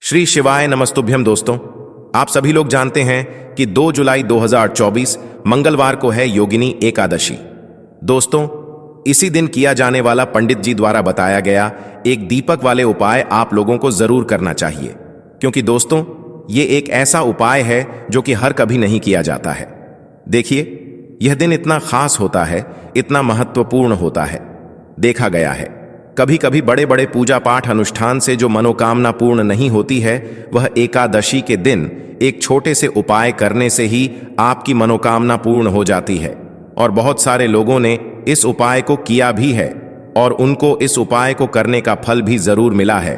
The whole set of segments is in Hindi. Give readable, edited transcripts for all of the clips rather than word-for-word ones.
श्री शिवाय नमस्तुभ्यम दोस्तों, आप सभी लोग जानते हैं कि 2 जुलाई 2024 मंगलवार को है योगिनी एकादशी। दोस्तों, इसी दिन किया जाने वाला पंडित जी द्वारा बताया गया एक दीपक वाले उपाय आप लोगों को जरूर करना चाहिए, क्योंकि दोस्तों ये एक ऐसा उपाय है जो कि हर कभी नहीं किया जाता है। देखिए, यह दिन इतना खास होता है, इतना महत्वपूर्ण होता है। देखा गया है कभी कभी बड़े बड़े पूजा पाठ अनुष्ठान से जो मनोकामना पूर्ण नहीं होती है, वह एकादशी के दिन एक छोटे से उपाय करने से ही आपकी मनोकामना पूर्ण हो जाती है। और बहुत सारे लोगों ने इस उपाय को किया भी है और उनको इस उपाय को करने का फल भी जरूर मिला है।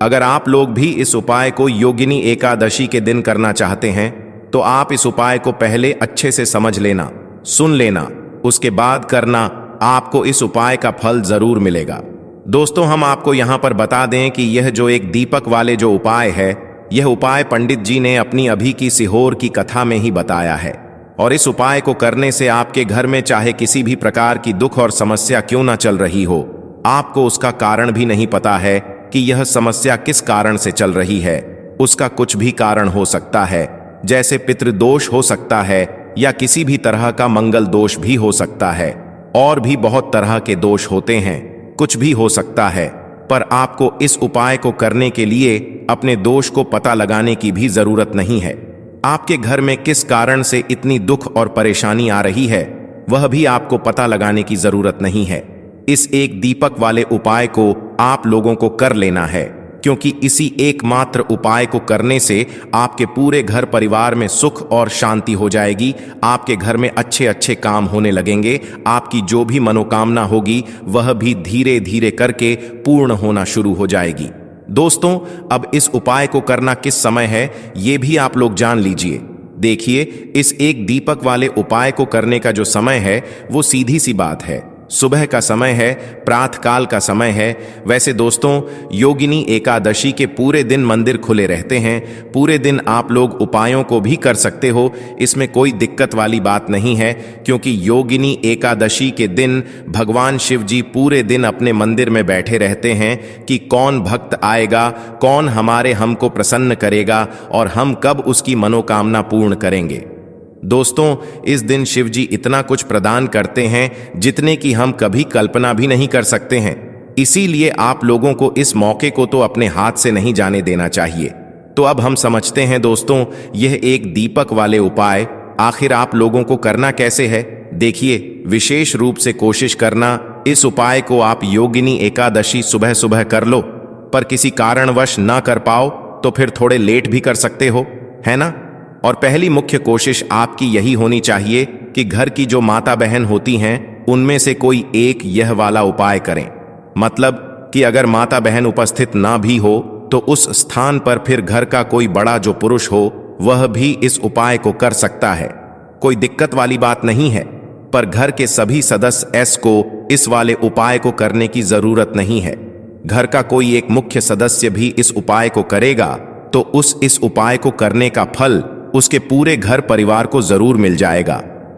अगर आप लोग भी इस उपाय को योगिनी एकादशी के दिन करना चाहते हैं तो आप इस उपाय को पहले अच्छे से समझ लेना, सुन लेना, उसके बाद करना। आपको इस उपाय का फल जरूर मिलेगा। दोस्तों, हम आपको यहाँ पर बता दें कि यह जो एक दीपक वाले जो उपाय है, यह उपाय पंडित जी ने अपनी अभी की सीहोर की कथा में ही बताया है। और इस उपाय को करने से आपके घर में चाहे किसी भी प्रकार की दुख और समस्या क्यों ना चल रही हो, आपको उसका कारण भी नहीं पता है कि यह समस्या किस कारण से चल रही है। उसका कुछ भी कारण हो सकता है, जैसे पितृदोष हो सकता है या किसी भी तरह का मंगल दोष भी हो सकता है, और भी बहुत तरह के दोष होते हैं, कुछ भी हो सकता है। पर आपको इस उपाय को करने के लिए अपने दोष को पता लगाने की भी जरूरत नहीं है। आपके घर में किस कारण से इतनी दुख और परेशानी आ रही है, वह भी आपको पता लगाने की जरूरत नहीं है। इस एक दीपक वाले उपाय को आप लोगों को कर लेना है, क्योंकि इसी एकमात्र उपाय को करने से आपके पूरे घर परिवार में सुख और शांति हो जाएगी। आपके घर में अच्छे अच्छे काम होने लगेंगे। आपकी जो भी मनोकामना होगी वह भी धीरे धीरे करके पूर्ण होना शुरू हो जाएगी। दोस्तों, अब इस उपाय को करना किस समय है ये भी आप लोग जान लीजिए। देखिए, इस एक दीपक वाले उपाय को करने का जो समय है वो सीधी सी बात है, सुबह का समय है, प्रातःकाल का समय है। वैसे दोस्तों, योगिनी एकादशी के पूरे दिन मंदिर खुले रहते हैं। पूरे दिन आप लोग उपायों को भी कर सकते हो, इसमें कोई दिक्कत वाली बात नहीं है, क्योंकि योगिनी एकादशी के दिन भगवान शिव जी पूरे दिन अपने मंदिर में बैठे रहते हैं कि कौन भक्त आएगा, कौन हमको प्रसन्न करेगा और हम कब उसकी मनोकामना पूर्ण करेंगे। दोस्तों, इस दिन शिव जी इतना कुछ प्रदान करते हैं जितने की हम कभी कल्पना भी नहीं कर सकते हैं। इसीलिए आप लोगों को इस मौके को तो अपने हाथ से नहीं जाने देना चाहिए। तो अब हम समझते हैं दोस्तों, यह एक दीपक वाले उपाय आखिर आप लोगों को करना कैसे है। देखिए, विशेष रूप से कोशिश करना इस उपाय को आप योगिनी एकादशी सुबह सुबह कर लो, पर किसी कारणवश ना कर पाओ तो फिर थोड़े लेट भी कर सकते हो, है ना। और पहली मुख्य कोशिश आपकी यही होनी चाहिए कि घर की जो माता बहन होती हैं उनमें से कोई एक यह वाला उपाय करें। मतलब कि अगर माता बहन उपस्थित ना भी हो तो उस स्थान पर फिर घर का कोई बड़ा जो पुरुष हो वह भी इस उपाय को कर सकता है। कोई दिक्कत वाली बात नहीं है, पर घर के सभी सदस्य को इस वाले उपाय को करने की जरूरत नहीं है। घर का कोई एक मुख्य सदस्य भी इस उपाय को करेगा तो इस उपाय को करने का फल उसके पूरे घर परिवार को जरूर मिल जाएगा।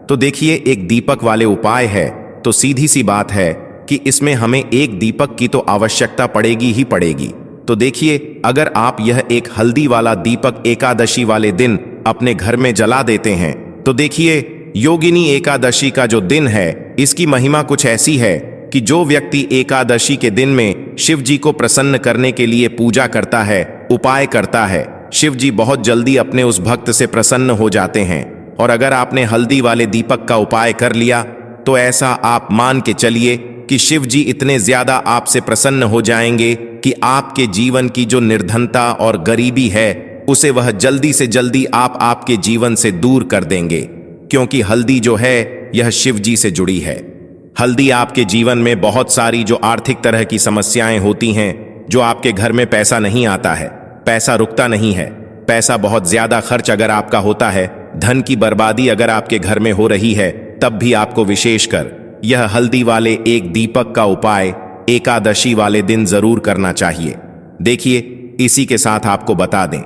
तो देखिए, एक दीपक वाले उपाय है तो सीधी सी बात है कि इसमें हमें एक दीपक की तो आवश्यकता पड़ेगी ही पड़ेगी। तो देखिए, अगर आप यह एक हल्दी वाला दीपक एकादशी वाले दिन अपने घर में जला देते हैं तो देखिए, योगिनी एकादशी का जो दिन है इसकी महिमा कुछ ऐसी है कि जो व्यक्ति एकादशी के दिन में शिव जी को प्रसन्न करने के लिए पूजा करता है, उपाय करता है, शिव जी बहुत जल्दी अपने उस भक्त से प्रसन्न हो जाते हैं। और अगर आपने हल्दी वाले दीपक का उपाय कर लिया तो ऐसा आप मान के चलिए कि शिव जी इतने ज्यादा आपसे प्रसन्न हो जाएंगे कि आपके जीवन की जो निर्धनता और गरीबी है उसे वह जल्दी से जल्दी आपके जीवन से दूर कर देंगे, क्योंकि हल्दी जो है यह शिव जी से जुड़ी है। हल्दी आपके जीवन में बहुत सारी जो आर्थिक तरह की समस्याएं होती हैं, जो आपके घर में पैसा नहीं आता है, पैसा रुकता नहीं है, पैसा बहुत ज्यादा खर्च अगर आपका होता है, धन की बर्बादी अगर आपके घर में हो रही है, तब भी आपको विशेषकर यह हल्दी वाले एक दीपक का उपाय एकादशी वाले दिन जरूर करना चाहिए। देखिए, इसी के साथ आपको बता दें,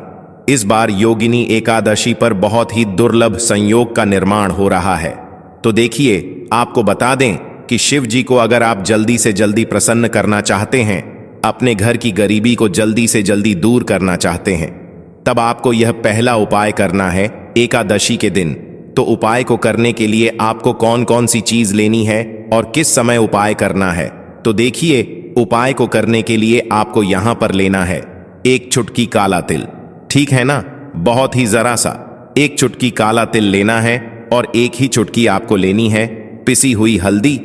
इस बार योगिनी एकादशी पर बहुत ही दुर्लभ संयोग का निर्माण हो रहा है। तो देखिए, आपको बता दें कि शिव जी को अगर आप जल्दी से जल्दी प्रसन्न करना चाहते हैं अपने घर की गरीबी को जल्दी से जल्दी दूर करना चाहते हैं, तब आपको यह पहला उपाय करना है एकादशी के दिन। तो उपाय को करने के लिए आपको कौन कौन सी चीज लेनी है और किस समय उपाय करना है, तो देखिए, उपाय को करने के लिए आपको यहां पर लेना है 1 चुटकी काला तिल। ठीक है ना, बहुत ही जरा सा 1 चुटकी काला तिल लेना है और 1 ही चुटकी आपको लेनी है पिसी हुई हल्दी।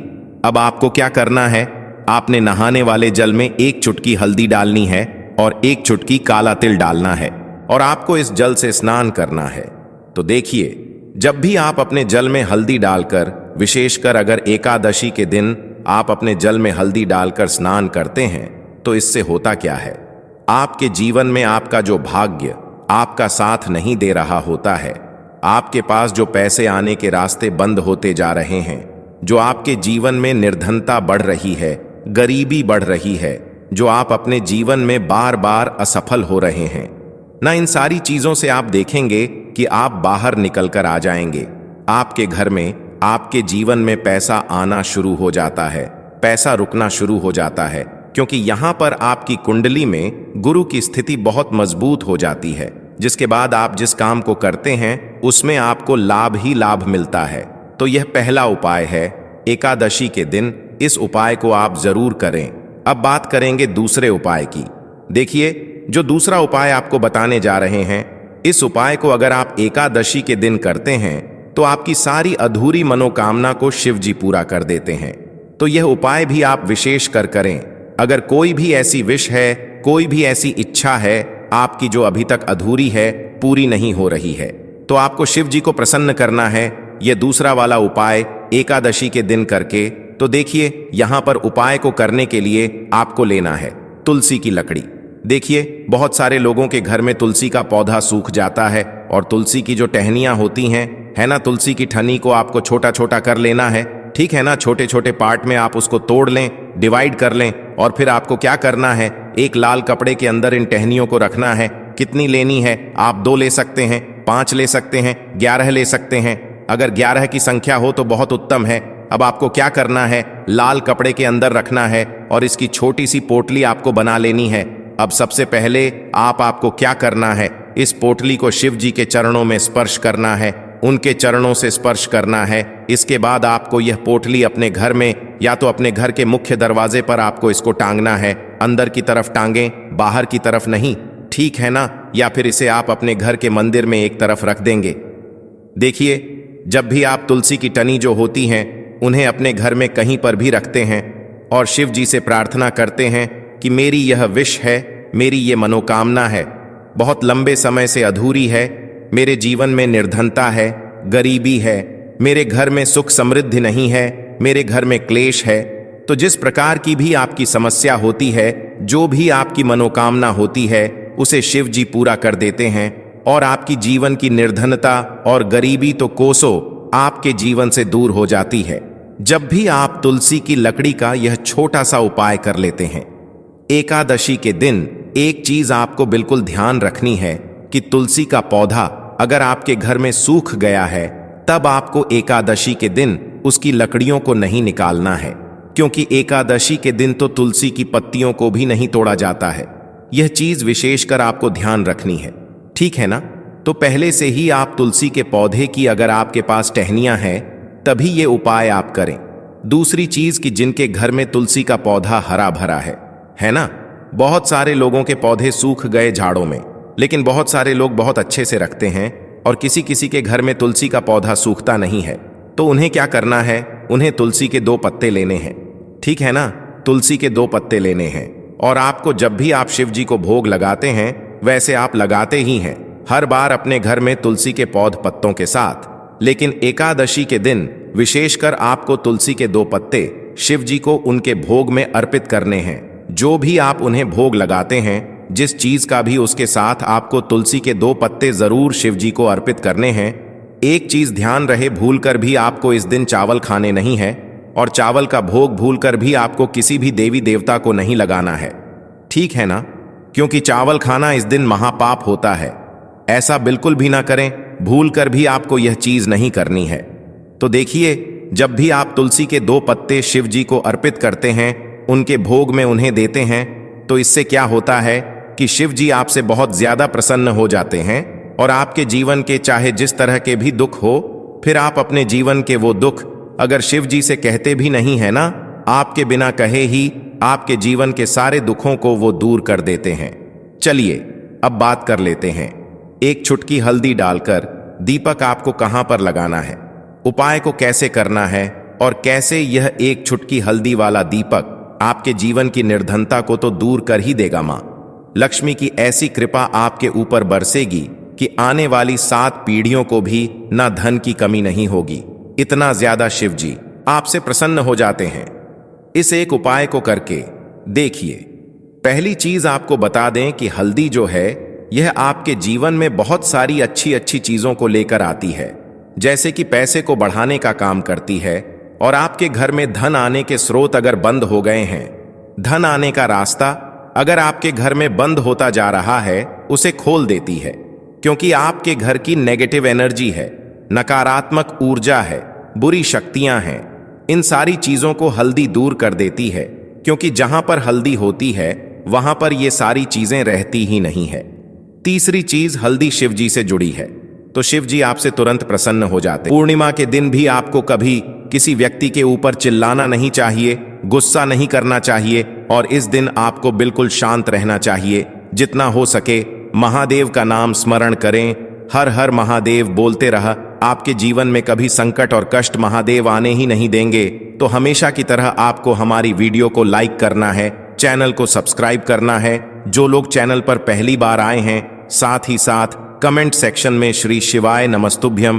अब आपको क्या करना है, आपने नहाने वाले जल में 1 चुटकी हल्दी डालनी है और 1 चुटकी काला तिल डालना है और आपको इस जल से स्नान करना है। तो देखिए, जब भी आप अपने जल में हल्दी डालकर, विशेषकर अगर एकादशी के दिन आप अपने जल में हल्दी डालकर स्नान करते हैं, तो इससे होता क्या है, आपके जीवन में आपका जो भाग्य आपका साथ नहीं दे रहा होता है, आपके पास जो पैसे आने के रास्ते बंद होते जा रहे हैं, जो आपके जीवन में निर्धनता बढ़ रही है, गरीबी बढ़ रही है, जो आप अपने जीवन में बार बार असफल हो रहे हैं ना, इन सारी चीजों से आप देखेंगे कि आप बाहर निकल कर आ जाएंगे। आपके घर में, आपके जीवन में पैसा आना शुरू हो जाता है, पैसा रुकना शुरू हो जाता है, क्योंकि यहां पर आपकी कुंडली में गुरु की स्थिति बहुत मजबूत हो जाती है, जिसके बाद आप जिस काम को करते हैं उसमें आपको लाभ ही लाभ मिलता है। तो यह पहला उपाय है एकादशी के दिन, इस उपाय को आप जरूर करें। अब बात करेंगे दूसरे उपाय की। देखिए, जो दूसरा उपाय आपको बताने जा रहे हैं, इस उपाय को अगर आप एकादशी के दिन करते हैं तो आपकी सारी अधूरी मनोकामना को शिव जी पूरा कर देते हैं। तो यह उपाय भी आप विशेष कर करें। अगर कोई भी ऐसी विश है, कोई भी ऐसी इच्छा है आपकी जो अभी तक अधूरी है, पूरी नहीं हो रही है, तो आपको शिव जी को प्रसन्न करना है यह दूसरा वाला उपाय एकादशी के दिन करके। तो देखिए, यहां पर उपाय को करने के लिए आपको लेना है तुलसी की लकड़ी। देखिए, बहुत सारे लोगों के घर में तुलसी का पौधा सूख जाता है और तुलसी की जो टहनियां होती हैं, है ना, तुलसी की ठनी को आपको छोटा छोटा कर लेना है। ठीक है ना, छोटे छोटे पार्ट में आप उसको तोड़ लें, डिवाइड कर लें और फिर आपको क्या करना है, एक लाल कपड़े के अंदर इन टहनियों को रखना है। कितनी लेनी है, आप 2 ले सकते हैं, 5 ले सकते हैं, 11 ले सकते हैं। अगर 11 की संख्या हो तो बहुत उत्तम है। अब आपको क्या करना है, लाल कपड़े के अंदर रखना है और इसकी छोटी सी पोटली आपको बना लेनी है। अब सबसे पहले आपको क्या करना है, इस पोटली को शिव जी के चरणों में स्पर्श करना है, उनके चरणों से स्पर्श करना है। इसके बाद आपको यह पोटली अपने घर में या तो अपने घर के मुख्य दरवाजे पर आपको इसको टांगना है। अंदर की तरफ टांगें, बाहर की तरफ नहीं, ठीक है ना, या फिर इसे आप अपने घर के मंदिर में एक तरफ रख देंगे। देखिए, जब भी आप तुलसी की टनी जो होती हैं उन्हें अपने घर में कहीं पर भी रखते हैं और शिव जी से प्रार्थना करते हैं कि मेरी यह विश है, मेरी ये मनोकामना है, बहुत लंबे समय से अधूरी है, मेरे जीवन में निर्धनता है, गरीबी है, मेरे घर में सुख समृद्धि नहीं है, मेरे घर में क्लेश है। तो जिस प्रकार की भी आपकी समस्या होती है, जो भी आपकी मनोकामना होती है, उसे शिव जी पूरा कर देते हैं और आपकी जीवन की निर्धनता और गरीबी तो कोसों आपके जीवन से दूर हो जाती है, जब भी आप तुलसी की लकड़ी का यह छोटा सा उपाय कर लेते हैं। एकादशी के दिन एक चीज आपको बिल्कुल ध्यान रखनी है कि तुलसी का पौधा अगर आपके घर में सूख गया है, तब आपको एकादशी के दिन उसकी लकड़ियों को नहीं निकालना है, क्योंकि एकादशी के दिन तो तुलसी की पत्तियों को भी नहीं तोड़ा जाता है। यह चीज विशेषकर आपको ध्यान रखनी है, ठीक है ना। तो पहले से ही आप तुलसी के पौधे की अगर आपके पास टहनियां हैं, तभी ये उपाय आप करें। दूसरी चीज कि जिनके घर में तुलसी का पौधा हरा भरा है ना, बहुत सारे लोगों के पौधे सूख गए झाड़ों में, लेकिन बहुत सारे लोग बहुत अच्छे से रखते हैं और किसी किसी के घर में तुलसी का पौधा सूखता नहीं है। तो उन्हें क्या करना है, उन्हें तुलसी के 2 पत्ते लेने हैं, ठीक है ना, तुलसी के 2 पत्ते लेने हैं। और आपको जब भी आप शिव जी को भोग लगाते हैं, वैसे आप लगाते ही हैं हर बार अपने घर में तुलसी के पौध पत्तों के साथ, लेकिन एकादशी के दिन विशेषकर आपको तुलसी के 2 पत्ते शिव जी को उनके भोग में अर्पित करने हैं। जो भी आप उन्हें भोग लगाते हैं, जिस चीज का भी, उसके साथ आपको तुलसी के 2 पत्ते जरूर शिव जी को अर्पित करने हैं। एक चीज ध्यान रहे, भूलकर भी आपको इस दिन चावल खाने नहीं है और चावल का भोग भूलकर भी आपको किसी भी देवी देवता को नहीं लगाना है, ठीक है ना, क्योंकि चावल खाना इस दिन महापाप होता है। ऐसा बिल्कुल भी ना करें, भूलकर भी आपको यह चीज नहीं करनी है। तो देखिए, जब भी आप तुलसी के 2 पत्ते शिव जी को अर्पित करते हैं, उनके भोग में उन्हें देते हैं, तो इससे क्या होता है कि शिव जी आपसे बहुत ज्यादा प्रसन्न हो जाते हैं और आपके जीवन के चाहे जिस तरह के भी दुख हो, फिर आप अपने जीवन के वो दुख अगर शिव जी से कहते भी नहीं है ना, आपके बिना कहे ही आपके जीवन के सारे दुखों को वो दूर कर देते हैं। चलिए अब बात कर लेते हैं। एक चुटकी हल्दी डालकर दीपक आपको कहां पर लगाना है, उपाय को कैसे करना है और कैसे यह एक चुटकी हल्दी वाला दीपक आपके जीवन की निर्धनता को तो दूर कर ही देगा। मां लक्ष्मी की ऐसी कृपा आपके ऊपर बरसेगी कि आने वाली 7 पीढ़ियों को भी ना धन की कमी नहीं होगी। इतना ज्यादा शिव जी आपसे प्रसन्न हो जाते हैं। इस एक उपाय को करके देखिए। पहली चीज आपको बता दें कि हल्दी जो है यह आपके जीवन में बहुत सारी अच्छी अच्छी चीजों को लेकर आती है, जैसे कि पैसे को बढ़ाने का काम करती है और आपके घर में धन आने के स्रोत अगर बंद हो गए हैं, धन आने का रास्ता अगर आपके घर में बंद होता जा रहा है, उसे खोल देती है। क्योंकि आपके घर की नेगेटिव एनर्जी है, नकारात्मक ऊर्जा है, बुरी शक्तियां हैं, इन सारी चीजों को हल्दी दूर कर देती है। क्योंकि जहां पर हल्दी होती है वहां पर ये सारी चीजें रहती ही नहीं है। तीसरी चीज, हल्दी शिव जी से जुड़ी है तो शिव जी आपसे तुरंत प्रसन्न हो जाते। पूर्णिमा के दिन भी आपको कभी किसी व्यक्ति के ऊपर चिल्लाना नहीं चाहिए, गुस्सा नहीं करना चाहिए और इस दिन आपको बिल्कुल शांत रहना चाहिए। जितना हो सके महादेव का नाम स्मरण करें, हर हर महादेव बोलते रहा। आपके जीवन में कभी संकट और कष्ट महादेव आने ही नहीं देंगे। तो हमेशा की तरह आपको हमारी वीडियो को लाइक करना है, चैनल को सब्सक्राइब करना है। जो लोग चैनल पर पहली बार आए हैं, साथ ही साथ कमेंट सेक्शन में श्री शिवाय नमस्तुभ्यम